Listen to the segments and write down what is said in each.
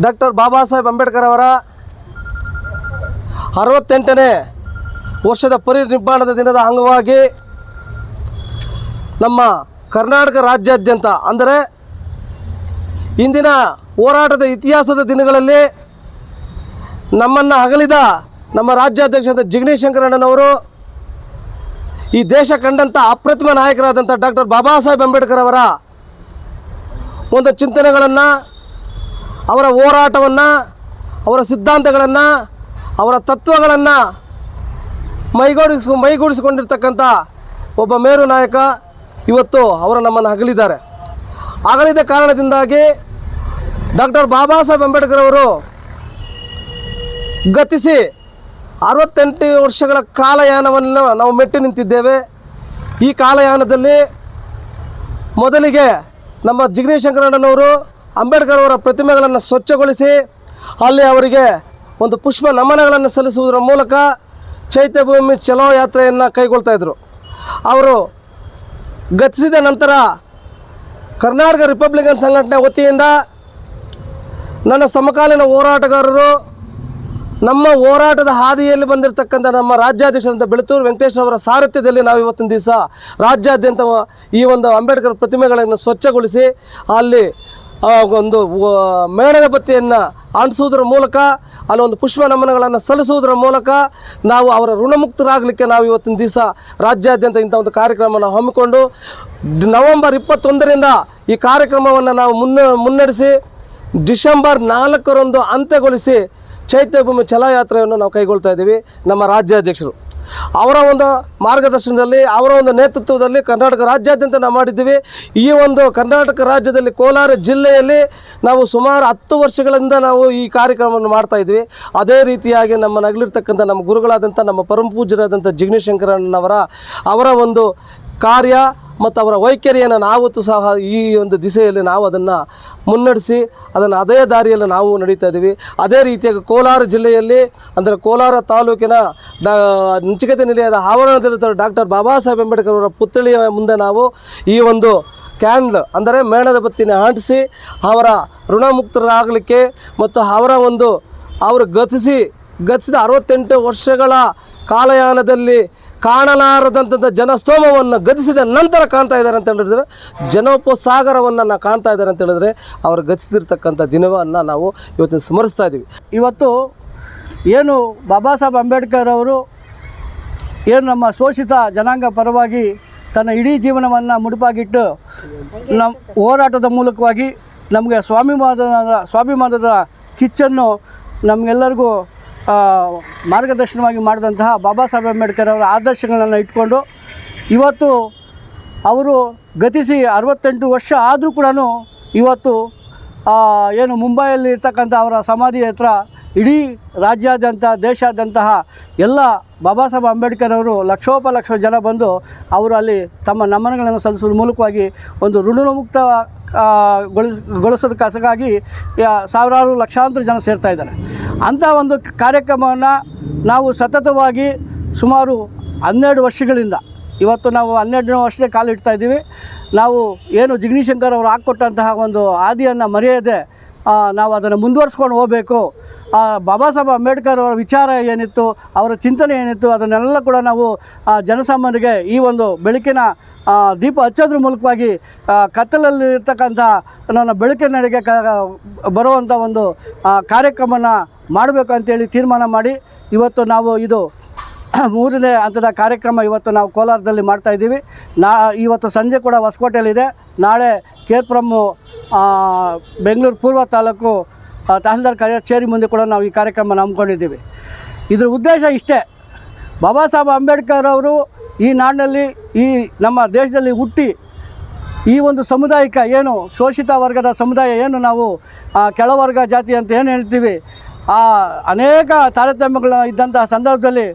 Doctor Baba Saheb Ambedkar ಅವರ 68ನೇ ವರ್ಷದ ಪರಿನಿರ್ವಾಣದ ದಿನದ ಅಂಗವಾಗಿ ನಮ್ಮ ಕರ್ನಾಟಕ ರಾಜ್ಯಾದ್ಯಂತ ಅಂದರೆ ಇಂದಿನ ಹೋರಾಟದ ಇತಿಹಾಸದ ದಿನಗಳಲ್ಲಿ ನಮ್ಮನ್ನು ಅಗಲಿದ ನಮ್ಮ ರಾಜ್ಯಾಧ್ಯಕ್ಷರಾದ ಜಿಗ್ನಿ ಶಂಕರಣ್ಣನವರು ಈ ದೇಶ ಕಂಡಂಥ ಅಪ್ರತಿಮ ನಾಯಕರಾದಂಥ ಡಾಕ್ಟರ್ ಬಾಬಾ ಸಾಹೇಬ್ ಅಂಬೇಡ್ಕರ್ ಅವರ ಒಂದು ಚಿಂತನೆಗಳನ್ನು, ಅವರ ಹೋರಾಟವನ್ನು, ಅವರ ಸಿದ್ಧಾಂತಗಳನ್ನು, ಅವರ ತತ್ವಗಳನ್ನು ಮೈಗೂಡಿಸಿಕೊಂಡಿರ್ತಕ್ಕಂಥ ಒಬ್ಬ ಮೇರು ನಾಯಕ ಇವತ್ತು ಅವರು ನಮ್ಮನ್ನು ಅಗಲಿದ್ದಾರೆ. ಅಗಲಿದ ಕಾರಣದಿಂದಾಗಿ ಡಾಕ್ಟರ್ ಬಾಬಾ ಸಾಹೇಬ್ ಅಂಬೇಡ್ಕರ್ ಅವರು ಗತಿಸಿ 68 ವರ್ಷಗಳ ಕಾಲಯಾನವನ್ನು ನಾವು ಮೆಟ್ಟಿ ನಿಂತಿದ್ದೇವೆ. ಈ ಕಾಲಯಾನದಲ್ಲಿ ಮೊದಲಿಗೆ ನಮ್ಮ ಜಿಗ್ನಿ ಶಂಕರಣ್ಣನವರು ಅಂಬೇಡ್ಕರ್ ಅವರ ಪ್ರತಿಮೆಗಳನ್ನು ಸ್ವಚ್ಛಗೊಳಿಸಿ ಅಲ್ಲಿ ಅವರಿಗೆ ಒಂದು ಪುಷ್ಪ ನಮನಗಳನ್ನು ಸಲ್ಲಿಸುವುದರ ಮೂಲಕ ಚೈತ್ಯಭೂಮಿ ಚಲೋ ಯಾತ್ರೆಯನ್ನು ಕೈಗೊಳ್ತಾಯಿದ್ರು. ಅವರು ಗತಿಸಿದ ನಂತರ ಕರ್ನಾಟಕ ರಿಪಬ್ಲಿಕನ್ ಸಂಘಟನೆ ವತಿಯಿಂದ ನನ್ನ ಸಮಕಾಲೀನ ಹೋರಾಟಗಾರರು ನಮ್ಮ ಹೋರಾಟದ ಹಾದಿಯಲ್ಲಿ ಬಂದಿರತಕ್ಕಂಥ ನಮ್ಮ ರಾಜ್ಯಾಧ್ಯಕ್ಷರಂಥ ಬೆಳತೂರು ವೆಂಕಟೇಶ್ ಅವರ ಸಾರಥ್ಯದಲ್ಲಿ ನಾವು ಇವತ್ತಿನ ದಿವಸ ರಾಜ್ಯಾದ್ಯಂತ ಈ ಒಂದು ಅಂಬೇಡ್ಕರ್ ಪ್ರತಿಮೆಗಳನ್ನು ಸ್ವಚ್ಛಗೊಳಿಸಿ ಅಲ್ಲಿ ಒಂದು ಮೇಣದ ಬತ್ತಿಯನ್ನು ಅಂಟಿಸುವುದರ ಮೂಲಕ ಅಲ್ಲೊಂದು ಪುಷ್ಪ ನಮನಗಳನ್ನು ಸಲ್ಲಿಸುವುದರ ಮೂಲಕ ನಾವು ಅವರ ಋಣಮುಕ್ತರಾಗಲಿಕ್ಕೆ ನಾವು ಇವತ್ತಿನ ದಿವಸ ರಾಜ್ಯಾದ್ಯಂತ ಇಂಥ ಒಂದು ಕಾರ್ಯಕ್ರಮವನ್ನು ಹಮ್ಮಿಕೊಂಡು ನವೆಂಬರ್ 21ರಿಂದ ಈ ಕಾರ್ಯಕ್ರಮವನ್ನು ನಾವು ಮುನ್ನಡೆಸಿ ಡಿಸೆಂಬರ್ 4ರಂದು ಅಂತ್ಯಗೊಳಿಸಿ ಚೈತ್ಯಭೂಮಿ ಛಲಯಾತ್ರೆಯನ್ನು ನಾವು ಕೈಗೊಳ್ತಾ ಇದ್ದೀವಿ. ನಮ್ಮ ರಾಜ್ಯಾಧ್ಯಕ್ಷರು ಅವರ ಒಂದು ಮಾರ್ಗದರ್ಶನದಲ್ಲಿ, ಅವರ ಒಂದು ನೇತೃತ್ವದಲ್ಲಿ ಕರ್ನಾಟಕ ರಾಜ್ಯಾದ್ಯಂತ ನಾವು ಮಾಡಿದ್ದೀವಿ. ಈ ಒಂದು ಕರ್ನಾಟಕ ರಾಜ್ಯದಲ್ಲಿ ಕೋಲಾರ ಜಿಲ್ಲೆಯಲ್ಲಿ ನಾವು ಸುಮಾರು 10 ವರ್ಷಗಳಿಂದ ನಾವು ಈ ಕಾರ್ಯಕ್ರಮವನ್ನು ಮಾಡ್ತಾ ಇದ್ವಿ. ಅದೇ ರೀತಿಯಾಗಿ ನಮ್ಮ ನಗಲಿರ್ತಕ್ಕಂಥ ನಮ್ಮ ಗುರುಗಳಾದಂಥ ನಮ್ಮ ಪರಮ ಪೂಜ್ಯರಾದಂಥ ಜಿಗ್ನಿ ಶಂಕರಣ್ಣನವರ ಒಂದು ಕಾರ್ಯ ಮತ್ತು ಅವರ ವೈಖರಿಯನ್ನು ನಾವತ್ತು ಸಹ ಈ ಒಂದು ದಿಸೆಯಲ್ಲಿ ನಾವು ಅದನ್ನು ಮುನ್ನಡೆಸಿ ಅದನ್ನು ಅದೇ ದಾರಿಯಲ್ಲಿ ನಾವು ನಡೀತಾ ಇದ್ದೀವಿ. ಅದೇ ರೀತಿಯಾಗಿ ಕೋಲಾರ ಜಿಲ್ಲೆಯಲ್ಲಿ ಅಂದರೆ ಕೋಲಾರ ತಾಲೂಕಿನ ನಚಿಕೇತ ನಿಲಯದ ಆವರಣದಲ್ಲಿರುವ ಡಾಕ್ಟರ್ ಬಾಬಾ ಸಾಹೇಬ್ ಅಂಬೇಡ್ಕರ್ ಅವರ ಪುತ್ಥಳಿಯ ಮುಂದೆ ನಾವು ಈ ಒಂದು ಕ್ಯಾಂಡ್ಲ್ ಅಂದರೆ ಮೇಣದ ಬತ್ತಿನ ಅಂಟಿಸಿ ಅವರ ಋಣಮುಕ್ತರಾಗಲಿಕ್ಕೆ ಮತ್ತು ಅವರು ಗತಿಸಿದ 68 ವರ್ಷಗಳ ಕಾಲಯಾನದಲ್ಲಿ ಕಾಣಲಾರದಂಥ ಜನಸ್ತೋಮವನ್ನು ಗತಿಸಿದ ನಂತರ ಕಾಣ್ತಾ ಇದ್ದಾರೆ ಅಂತ ಹೇಳಿದ್ರೆ, ಜನೋಪಸಾಗರವನ್ನು ನಾವು ಕಾಣ್ತಾ ಇದ್ದಾರೆ ಅಂತ ಹೇಳಿದ್ರೆ ಅವರು ಗತಿಸಿರ್ತಕ್ಕಂಥ ದಿನವನ್ನು ನಾವು ಇವತ್ತು ಸ್ಮರಿಸ್ತಾ ಇದ್ದೀವಿ. ಇವತ್ತು ಏನು ಬಾಬಾ ಸಾಹೇಬ್ ಅಂಬೇಡ್ಕರ್ ಅವರು ಏನು ನಮ್ಮ ಶೋಷಿತ ಜನಾಂಗ ಪರವಾಗಿ ತನ್ನ ಇಡೀ ಜೀವನವನ್ನು ಮುಡುಪಾಗಿಟ್ಟು ನಮ್ಮ ಹೋರಾಟದ ಮೂಲಕವಾಗಿ ನಮಗೆ ಸ್ವಾಭಿಮಾನದ ಕಿಚ್ಚನ್ನು ನಮಗೆಲ್ಲರಿಗೂ ಮಾರ್ಗದರ್ಶನವಾಗಿ ಮಾಡಿದಂತಹ ಬಾಬಾ ಸಾಹೇಬ್ ಅಂಬೇಡ್ಕರ್ ಅವರ ಆದರ್ಶಗಳನ್ನು ಇಟ್ಕೊಂಡು ಇವತ್ತು ಅವರು ಗತಿಸಿ 68 ವರ್ಷ ಆದರೂ ಕೂಡ ಇವತ್ತು ಏನು ಮುಂಬೈಯಲ್ಲಿ ಇರ್ತಕ್ಕಂಥ ಅವರ ಸಮಾಧಿ ಹತ್ರ ಇಡೀ ರಾಜ್ಯಾದ್ಯಂತ ದೇಶಾದ್ಯಂತಹ ಎಲ್ಲ ಬಾಬಾ ಸಾಹೇಬ್ ಅಂಬೇಡ್ಕರ್ ಅವರು ಲಕ್ಷೋಪಲಕ್ಷ ಜನ ಬಂದು ಅವರು ಅಲ್ಲಿ ತಮ್ಮ ನಮನಗಳನ್ನು ಸಲ್ಲಿಸುವ ಮೂಲಕವಾಗಿ ಒಂದು ಋಣಮುಕ್ತ ಗೊಳಿಸೋದಕ್ಕಾಗಿ ಸಾವಿರಾರು ಲಕ್ಷಾಂತರ ಜನ ಸೇರ್ತಾ ಇದ್ದಾರೆ. ಅಂಥ ಒಂದು ಕಾರ್ಯಕ್ರಮವನ್ನು ನಾವು ಸತತವಾಗಿ ಸುಮಾರು 12 ವರ್ಷಗಳಿಂದ ಇವತ್ತು ನಾವು 12ನೇ ವರ್ಷಕ್ಕೆ ಕಾಲಿಡ್ತಾ ಇದ್ದೀವಿ. ನಾವು ಏನು ಜಿಗ್ನಿ ಶಂಕರ್ ಅವರು ಹಾಕ್ಕೊಟ್ಟಂತಹ ಒಂದು ಹಾದಿಯನ್ನು ಮರೆಯದೆ ನಾವು ಅದನ್ನು ಮುಂದುವರಿಸ್ಕೊಂಡು ಹೋಗಬೇಕು. ಬಾಬಾ ಸಾಹೇಬ್ ಅಂಬೇಡ್ಕರ್ ಅವರ ವಿಚಾರ ಏನಿತ್ತು, ಅವರ ಚಿಂತನೆ ಏನಿತ್ತು, ಅದನ್ನೆಲ್ಲ ಕೂಡ ನಾವು ಜನಸಾಮಾನ್ಯರಿಗೆ ಈ ಒಂದು ಬೆಳಕಿನ ದೀಪ ಹಚ್ಚೋದ್ರ ಮೂಲಕವಾಗಿ ಕತ್ತಲಲ್ಲಿ ಇರ್ತಕ್ಕಂಥ ನನ್ನ ಬೆಳಕಿನೆಡೆಗೆ ಬರುವಂಥ ಒಂದು ಕಾರ್ಯಕ್ರಮನ ಮಾಡಬೇಕು ಅಂತೇಳಿ ತೀರ್ಮಾನ ಮಾಡಿ ಇವತ್ತು ನಾವು ಇದು 3ನೇ ಹಂತದ ಕಾರ್ಯಕ್ರಮ ಇವತ್ತು ನಾವು ಕೋಲಾರದಲ್ಲಿ ಮಾಡ್ತಾಯಿದ್ದೀವಿ. ಇವತ್ತು ಸಂಜೆ ಕೂಡ ಹೊಸಕೋಟೆಯಲ್ಲಿದೆ. ನಾಳೆ ಕೇರ್ಪುರಂ ಬೆಂಗಳೂರು ಪೂರ್ವ ತಾಲೂಕು ತಹಸೀಲ್ದಾರ್ ಕಚೇರಿ ಮುಂದೆ ಕೂಡ ನಾವು ಈ ಕಾರ್ಯಕ್ರಮ ಹಮ್ಮಿಕೊಂಡಿದ್ದೀವಿ. ಇದರ ಉದ್ದೇಶ ಇಷ್ಟೇ, ಬಾಬಾ ಸಾಹೇಬ್ ಅಂಬೇಡ್ಕರ್ ಅವರು ಈ ನಾಡಿನಲ್ಲಿ ಈ ನಮ್ಮ ದೇಶದಲ್ಲಿ ಹುಟ್ಟಿ ಈ ಒಂದು ಸಮುದಾಯಕ್ಕೆ ಏನು ಶೋಷಿತ ವರ್ಗದ ಸಮುದಾಯ ಏನು ನಾವು ಕೆಳವರ್ಗ ಜಾತಿ ಅಂತ ಏನು ಹೇಳ್ತೀವಿ, ಅನೇಕ ತಾರತಮ್ಯಗಳು ಇದ್ದಂತಹ ಸಂದರ್ಭದಲ್ಲಿ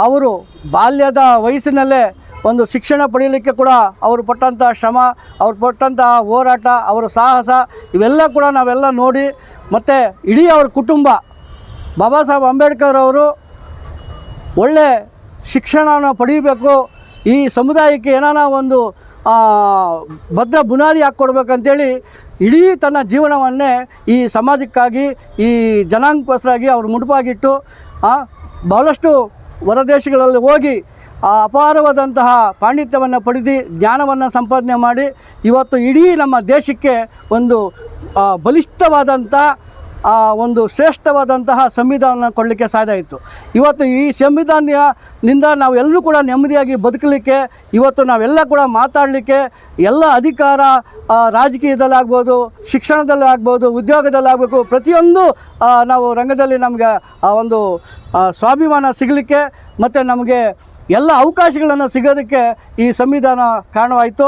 ಅವರು ಬಾಲ್ಯದ ವಯಸ್ಸಿನಲ್ಲೇ ಒಂದು ಶಿಕ್ಷಣ ಪಡೆಯಲಿಕ್ಕೆ ಕೂಡ ಅವರು ಪಟ್ಟಂಥ ಶ್ರಮ, ಅವರು ಪಟ್ಟಂಥ ಹೋರಾಟ, ಅವರ ಸಾಹಸ ಇವೆಲ್ಲ ಕೂಡ ನಾವೆಲ್ಲ ನೋಡಿ, ಮತ್ತು ಇಡೀ ಅವ್ರ ಕುಟುಂಬ ಬಾಬಾ ಸಾಹೇಬ್ ಅಂಬೇಡ್ಕರ್ ಅವರು ಒಳ್ಳೆ ಶಿಕ್ಷಣವನ್ನು ಪಡೀಬೇಕು, ಈ ಸಮುದಾಯಕ್ಕೆ ಏನಾನ ಒಂದು ಭದ್ರ ಬುನಾದಿ ಹಾಕ್ಕೊಡ್ಬೇಕಂತೇಳಿ ಇಡೀ ತನ್ನ ಜೀವನವನ್ನೇ ಈ ಸಮಾಜಕ್ಕಾಗಿ ಈ ಜನಾಂಗಕ್ಕೋಸ್ಕರಾಗಿ ಅವರು ಮುಡುಪಾಗಿಟ್ಟು ಬಹಳಷ್ಟು ಹೊರದೇಶಗಳಲ್ಲಿ ಹೋಗಿ ಅಪಾರವಾದಂತಹ ಪಾಂಡಿತ್ಯವನ್ನು ಪಡೆದು ಜ್ಞಾನವನ್ನು ಸಂಪಾದನೆ ಮಾಡಿ ಇವತ್ತು ಇಡೀ ನಮ್ಮ ದೇಶಕ್ಕೆ ಒಂದು ಬಲಿಷ್ಠವಾದಂಥ ಒಂದು ಶ್ರೇಷ್ಠವಾದಂತಹ ಸಂವಿಧಾನ ಕೊಡಲಿಕ್ಕೆ ಸಾಧ್ಯ ಇತ್ತು. ಇವತ್ತು ಈ ಸಂವಿಧಾನದಿಂದ ನಾವೆಲ್ಲರೂ ಕೂಡ ನೆಮ್ಮದಿಯಾಗಿ ಬದುಕಲಿಕ್ಕೆ, ಇವತ್ತು ನಾವೆಲ್ಲ ಕೂಡ ಮಾತಾಡಲಿಕ್ಕೆ ಎಲ್ಲ ಅಧಿಕಾರ ರಾಜಕೀಯದಲ್ಲಾಗ್ಬೋದು, ಶಿಕ್ಷಣದಲ್ಲಿ ಆಗ್ಬೋದು, ಉದ್ಯೋಗದಲ್ಲಿ ಆಗಬೇಕು, ಪ್ರತಿಯೊಂದು ನಾವು ರಂಗದಲ್ಲಿ ನಮಗೆ ಒಂದು ಸ್ವಾಭಿಮಾನ ಸಿಗಲಿಕ್ಕೆ ಮತ್ತು ನಮಗೆ ಎಲ್ಲ ಅವಕಾಶಗಳನ್ನು ಸಿಗೋದಕ್ಕೆ ಈ ಸಂವಿಧಾನ ಕಾರಣವಾಯಿತು.